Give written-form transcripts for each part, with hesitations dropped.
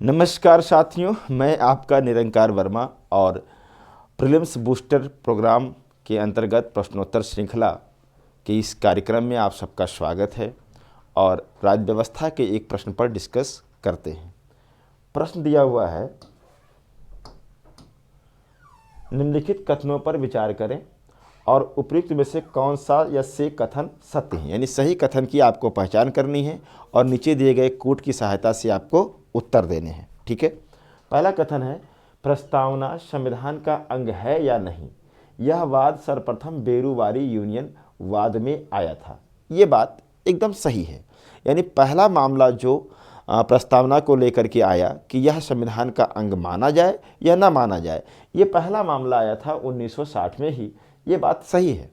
नमस्कार साथियों, मैं आपका निरंकार वर्मा और प्रीलिम्स बूस्टर प्रोग्राम के अंतर्गत प्रश्नोत्तर श्रृंखला के इस कार्यक्रम में आप सबका स्वागत है और राज्य व्यवस्था के एक प्रश्न पर डिस्कस करते हैं। प्रश्न दिया हुआ है, निम्नलिखित कथनों पर विचार करें और उपयुक्त में से कौन सा या से कथन सत्य है। यानी सही कथन की आपको पहचान करनी है और नीचे दिए गए कोड की सहायता से आपको उत्तर देने हैं। ठीक है। पहला कथन है, प्रस्तावना संविधान का अंग है या नहीं। यह वाद सर्वप्रथम बेरूवारी यूनियन वाद में आया था। ये बात एकदम सही है। यानी पहला मामला जो प्रस्तावना को लेकर के आया कि यह संविधान का अंग माना जाए या ना माना जाए, ये पहला मामला आया था 1960 में ही। ये बात सही है।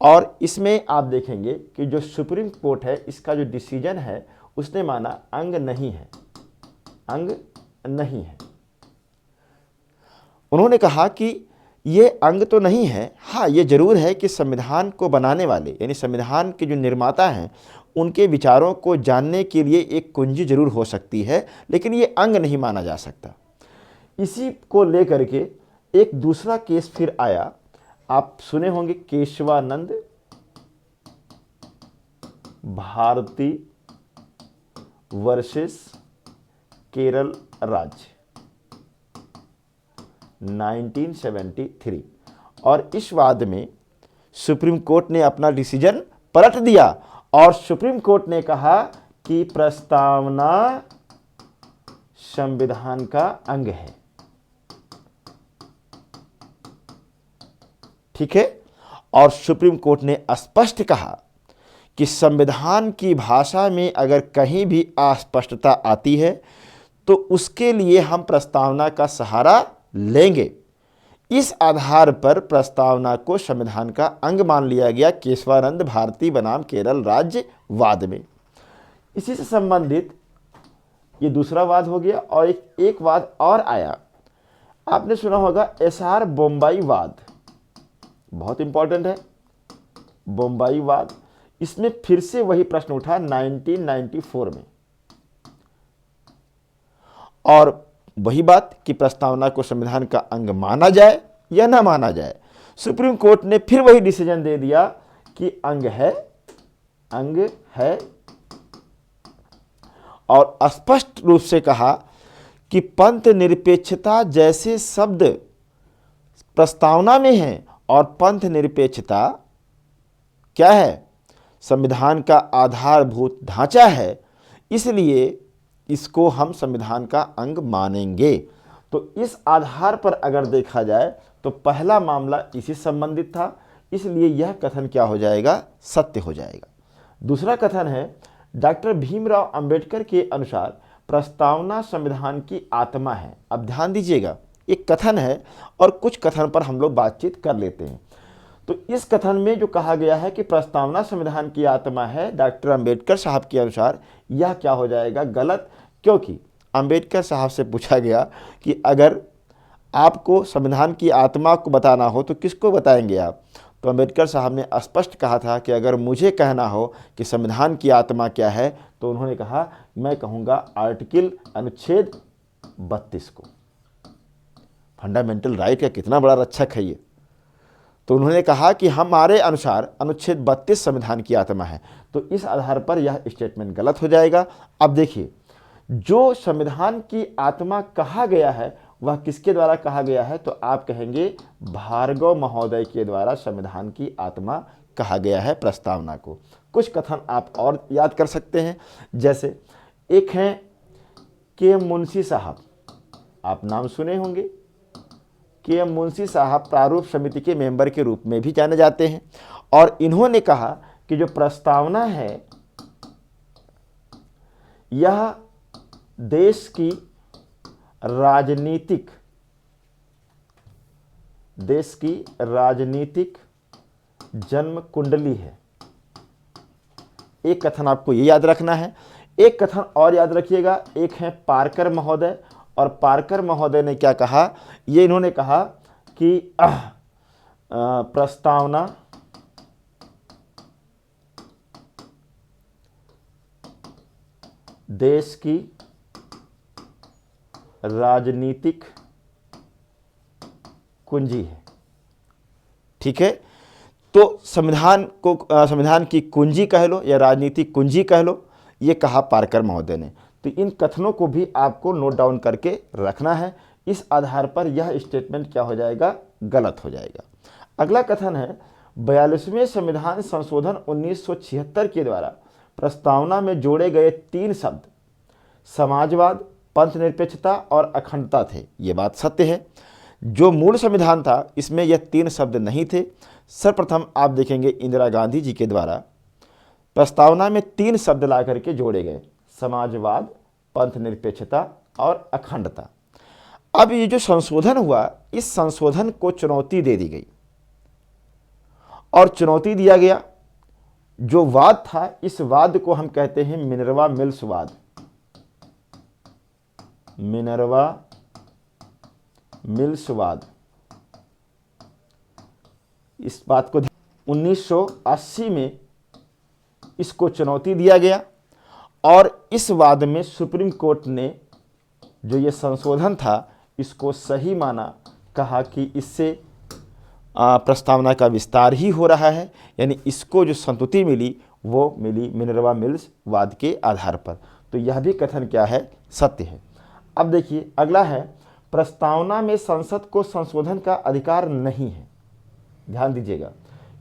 और इसमें आप देखेंगे कि जो सुप्रीम कोर्ट है, इसका जो डिसीजन है उसने माना अंग नहीं है, अंग नहीं है। उन्होंने कहा कि ये अंग तो नहीं है, हाँ ये जरूर है कि संविधान को बनाने वाले यानी संविधान के जो निर्माता हैं उनके विचारों को जानने के लिए एक कुंजी जरूर हो सकती है, लेकिन ये अंग नहीं माना जा सकता। इसी को लेकर के एक दूसरा केस फिर आया, आप सुने होंगे, केशवानंद भारती वर्सेस केरल राज्य 1973। और इस वाद में सुप्रीम कोर्ट ने अपना डिसीजन पलट दिया और सुप्रीम कोर्ट ने कहा कि प्रस्तावना संविधान का अंग है। ठीक है। और सुप्रीम कोर्ट ने स्पष्ट कहा कि संविधान की भाषा में अगर कहीं भी अस्पष्टता आती है तो उसके लिए हम प्रस्तावना का सहारा लेंगे। इस आधार पर प्रस्तावना को संविधान का अंग मान लिया गया केशवानंद भारती बनाम केरल राज्य वाद में। इसी से संबंधित ये दूसरा वाद हो गया। और एक वाद और आया, आपने सुना होगा एसआर बम्बई वाद, बहुत इंपॉर्टेंट है बम्बई वाद। इसमें फिर से वही प्रश्न उठा 1994 में, और वही बात कि प्रस्तावना को संविधान का अंग माना जाए या ना माना जाए। सुप्रीम कोर्ट ने फिर वही डिसीजन दे दिया कि अंग है, अंग है, और स्पष्ट रूप से कहा कि पंथ निरपेक्षता जैसे शब्द प्रस्तावना में है और पंथ निरपेक्षता क्या है, संविधान का आधारभूत ढांचा है, इसलिए इसको हम संविधान का अंग मानेंगे। तो इस आधार पर अगर देखा जाए तो पहला मामला इसी संबंधित था, इसलिए यह कथन क्या हो जाएगा, सत्य हो जाएगा। दूसरा कथन है, डॉक्टर भीमराव अंबेडकर के अनुसार प्रस्तावना संविधान की आत्मा है। अब ध्यान दीजिएगा, एक कथन है और कुछ कथन पर हम लोग बातचीत कर लेते हैं। तो इस कथन में जो कहा गया है कि प्रस्तावना संविधान की आत्मा है, डॉक्टर अंबेडकर साहब के अनुसार, यह क्या हो जाएगा, गलत। क्योंकि अंबेडकर साहब से पूछा गया कि अगर आपको संविधान की आत्मा को बताना हो तो किसको बताएंगे आप। तो अंबेडकर साहब ने स्पष्ट कहा था कि अगर मुझे कहना हो कि संविधान की आत्मा क्या है तो उन्होंने कहा, मैं कहूँगा आर्टिकल अनुच्छेद 32 को। फंडामेंटल राइट का कितना बड़ा रक्षक है ये। तो उन्होंने कहा कि हमारे अनुसार अनुच्छेद 32 संविधान की आत्मा है। तो इस आधार पर यह स्टेटमेंट गलत हो जाएगा। अब देखिए, जो संविधान की आत्मा कहा गया है वह किसके द्वारा कहा गया है, तो आप कहेंगे भार्गव महोदय के द्वारा संविधान की आत्मा कहा गया है प्रस्तावना को। कुछ कथन आप और याद कर सकते हैं, जैसे एक हैं के मुंशी साहब, आप नाम सुने होंगे। के मुंशी साहब प्रारूप समिति के मेंबर के रूप में भी जाने जाते हैं, और इन्होंने कहा कि जो प्रस्तावना है यह देश की राजनीतिक जन्म कुंडली है। एक कथन आपको ये याद रखना है। एक कथन और याद रखिएगा, एक है पार्कर महोदय, और पार्कर महोदय ने क्या कहा, ये इन्होंने कहा कि प्रस्तावना देश की राजनीतिक कुंजी है। ठीक है, तो संविधान की कुंजी कह लो या राजनीतिक कुंजी कह लो, ये कहा पारकर महोदय ने। तो इन कथनों को भी आपको नोट डाउन करके रखना है। इस आधार पर यह स्टेटमेंट क्या हो जाएगा, गलत हो जाएगा। अगला कथन है 42वें संविधान संशोधन 1976 के द्वारा प्रस्तावना में जोड़े गए 3 शब्द समाजवाद, पंथ निरपेक्षता और अखंडता थे। ये बात सत्य है। जो मूल संविधान था इसमें यह 3 शब्द नहीं थे। सर्वप्रथम आप देखेंगे इंदिरा गांधी जी के द्वारा प्रस्तावना में 3 शब्द ला करके जोड़े गए, समाजवाद, पंथ निरपेक्षता और अखंडता। अब ये जो संशोधन हुआ, इस संशोधन को चुनौती दे दी गई और चुनौती दिया गया। जो वाद था, इस वाद को हम कहते हैं मिनर्वा मिल्स वाद। मिनर्वा मिल्स वाद। इस बात को 1980 में इसको चुनौती दिया गया और इस वाद में सुप्रीम कोर्ट ने जो ये संशोधन था इसको सही माना, कहा कि इससे प्रस्तावना का विस्तार ही हो रहा है, यानी इसको जो संतुष्टि मिली वो मिली मिनर्वा मिल्स वाद के आधार पर। तो यह भी कथन क्या है, सत्य है। अब देखिए अगला है प्रस्तावना में संसद को संशोधन का अधिकार नहीं है। ध्यान दीजिएगा,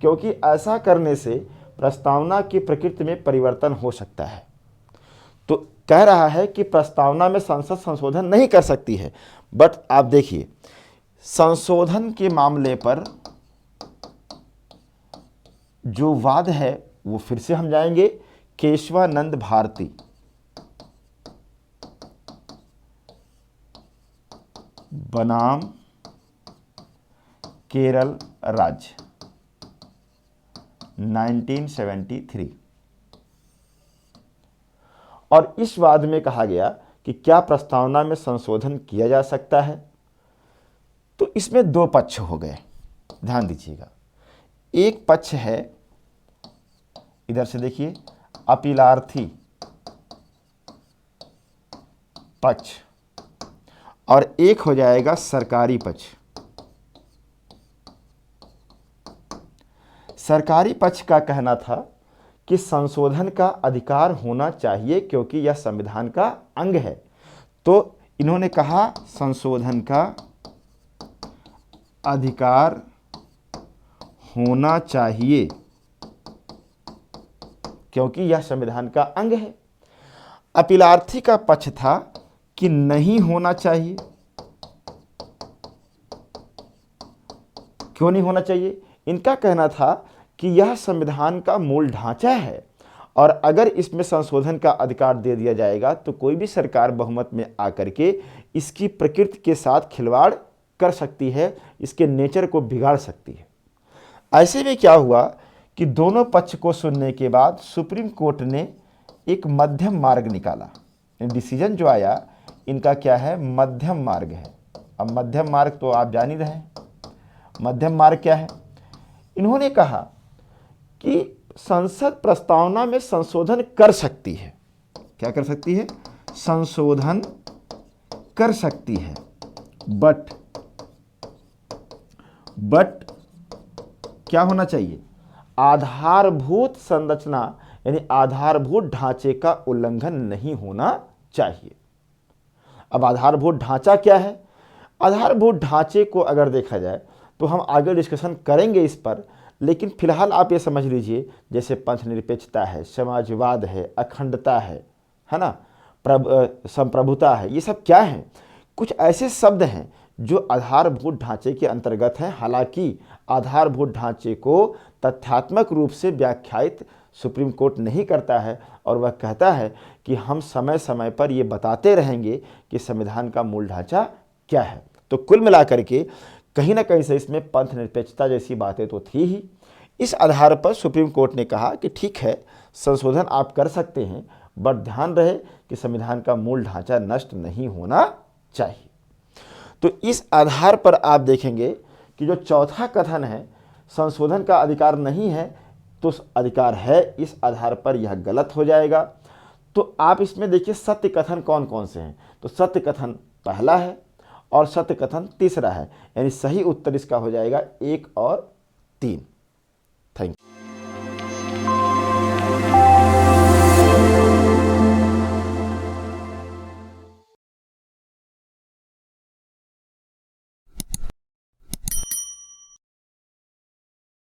क्योंकि ऐसा करने से प्रस्तावना की प्रकृति में परिवर्तन हो सकता है। तो कह रहा है कि प्रस्तावना में संसद संशोधन नहीं कर सकती है। बट आप देखिए संशोधन के मामले पर जो वाद है वो फिर से हम जाएंगे केशवानंद भारती, बनाम केरल राज्य 1973। और इस वाद में कहा गया कि क्या प्रस्तावना में संशोधन किया जा सकता है। तो इसमें 2 पक्ष हो गए, ध्यान दीजिएगा। एक पक्ष है, इधर से देखिए, अपीलार्थी पक्ष और एक हो जाएगा सरकारी पक्ष। सरकारी पक्ष का कहना था कि संशोधन का अधिकार होना चाहिए क्योंकि यह संविधान का अंग है। तो इन्होंने कहा संशोधन का अधिकार होना चाहिए क्योंकि यह संविधान का अंग है। अपीलार्थी का पक्ष था कि नहीं होना चाहिए। क्यों नहीं होना चाहिए? इनका कहना था कि यह संविधान का मूल ढांचा है और अगर इसमें संशोधन का अधिकार दे दिया जाएगा तो कोई भी सरकार बहुमत में आकर के इसकी प्रकृति के साथ खिलवाड़ कर सकती है, इसके नेचर को बिगाड़ सकती है। ऐसे में क्या हुआ कि दोनों पक्ष को सुनने के बाद सुप्रीम कोर्ट ने एक मध्यम मार्ग निकाला। डिसीजन जो आया इनका क्या है, मध्यम मार्ग है। अब मध्यम मार्ग तो आप जान ही रहे हैं। मध्यम मार्ग क्या है? इन्होंने कहा कि संसद प्रस्तावना में संशोधन कर सकती है। क्या कर सकती है? संशोधन कर सकती है, बट क्या होना चाहिए? आधारभूत संरचना यानी आधारभूत ढांचे का उल्लंघन नहीं होना चाहिए। अब आधारभूत ढांचा क्या है? आधारभूत ढांचे को अगर देखा जाए तो हम आगे डिस्कशन करेंगे इस पर, लेकिन फिलहाल आप ये समझ लीजिए जैसे पंथ निरपेक्षता है, समाजवाद है, अखंडता है ना, संप्रभुता है, ये सब क्या है? कुछ ऐसे शब्द हैं जो आधारभूत ढांचे के अंतर्गत हैं। हालांकि आधारभूत ढांचे को तथ्यात्मक रूप से व्याख्यायित सुप्रीम कोर्ट नहीं करता है और वह कहता है कि हम समय समय पर ये बताते रहेंगे कि संविधान का मूल ढांचा क्या है। तो कुल मिलाकर के कहीं ना कहीं से इसमें पंथ निरपेक्षता जैसी बातें तो थी ही। इस आधार पर सुप्रीम कोर्ट ने कहा कि ठीक है, संशोधन आप कर सकते हैं, बट ध्यान रहे कि संविधान का मूल ढांचा नष्ट नहीं होना चाहिए। तो इस आधार पर आप देखेंगे कि जो चौथा कथन है संशोधन का अधिकार नहीं है, तो अधिकार है, इस आधार पर यह गलत हो जाएगा। तो आप इसमें देखिए सत्य कथन कौन कौन से हैं। तो सत्य कथन पहला है और सत्य कथन तीसरा है, यानी सही उत्तर इसका हो जाएगा 1 और 3। Thank you.